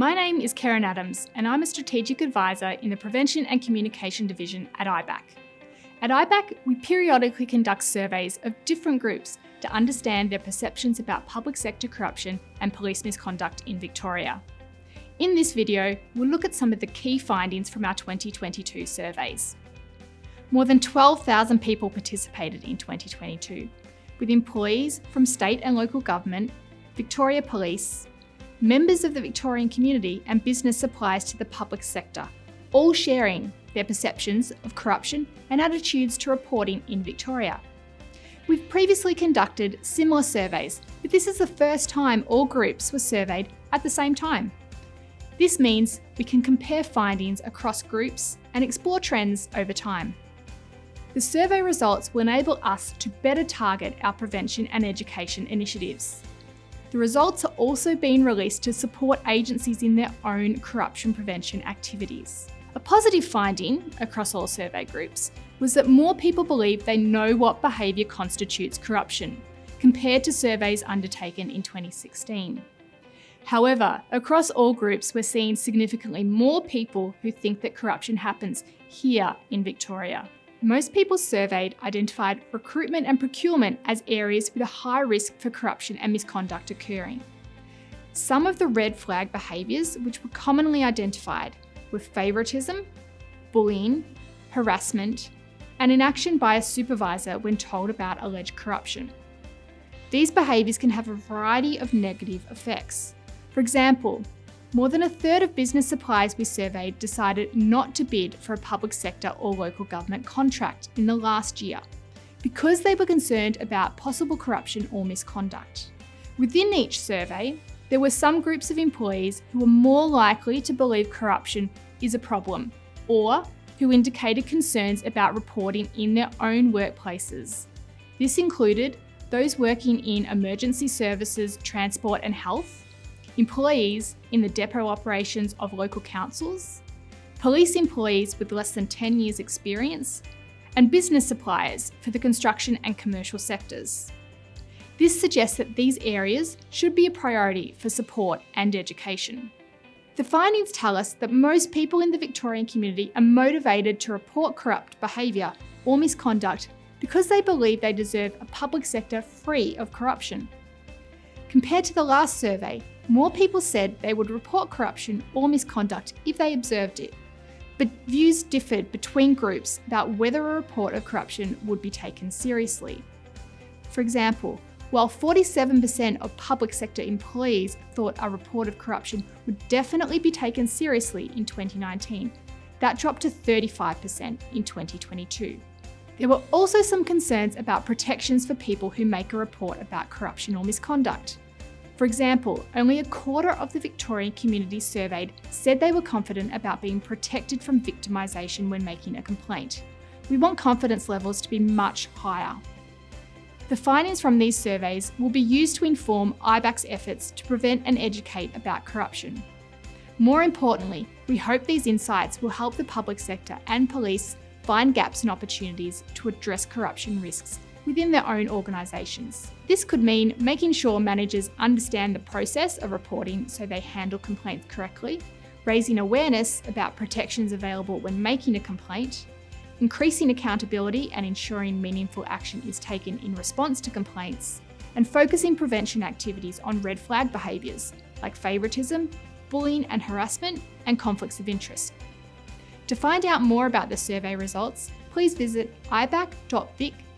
My name is Karen Adams and I'm a Strategic Advisor in the Prevention and Communication Division at IBAC. At IBAC, we periodically conduct surveys of different groups to understand their perceptions about public sector corruption and police misconduct in Victoria. In this video, we'll look at some of the key findings from our 2022 surveys. More than 12,000 people participated in 2022, with employees from state and local government, Victoria Police, members of the Victorian community and business suppliers to the public sector, all sharing their perceptions of corruption and attitudes to reporting in Victoria. We've previously conducted similar surveys, but this is the first time all groups were surveyed at the same time. This means we can compare findings across groups and explore trends over time. The survey results will enable us to better target our prevention and education initiatives. The results are also being released to support agencies in their own corruption prevention activities. A positive finding across all survey groups was that more people believe they know what behaviour constitutes corruption, compared to surveys undertaken in 2016. However, across all groups, we're seeing significantly more people who think that corruption happens here in Victoria. Most people surveyed identified recruitment and procurement as areas with a high risk for corruption and misconduct occurring. Some of the red flag behaviours which were commonly identified were favouritism, bullying, harassment, and inaction by a supervisor when told about alleged corruption. These behaviours can have a variety of negative effects. For example, more than a third of business suppliers we surveyed decided not to bid for a public sector or local government contract in the last year because they were concerned about possible corruption or misconduct. Within each survey, there were some groups of employees who were more likely to believe corruption is a problem or who indicated concerns about reporting in their own workplaces. This included those working in emergency services, transport and health, employees in the depot operations of local councils, police employees with less than 10 years experience, and business suppliers for the construction and commercial sectors. This suggests that these areas should be a priority for support and education. The findings tell us that most people in the Victorian community are motivated to report corrupt behaviour or misconduct because they believe they deserve a public sector free of corruption. Compared to the last survey, more people said they would report corruption or misconduct if they observed it, but views differed between groups about whether a report of corruption would be taken seriously. For example, while 47% of public sector employees thought a report of corruption would definitely be taken seriously in 2019, that dropped to 35% in 2022. There were also some concerns about protections for people who make a report about corruption or misconduct. For example, only a quarter of the Victorian community surveyed said they were confident about being protected from victimisation when making a complaint. We want confidence levels to be much higher. The findings from these surveys will be used to inform IBAC's efforts to prevent and educate about corruption. More importantly, we hope these insights will help the public sector and police find gaps and opportunities to address corruption risks within their own organisations. This could mean making sure managers understand the process of reporting so they handle complaints correctly, raising awareness about protections available when making a complaint, increasing accountability and ensuring meaningful action is taken in response to complaints, and focusing prevention activities on red flag behaviours like favouritism, bullying and harassment, and conflicts of interest. To find out more about the survey results, please visit ibac.vic.gov.au.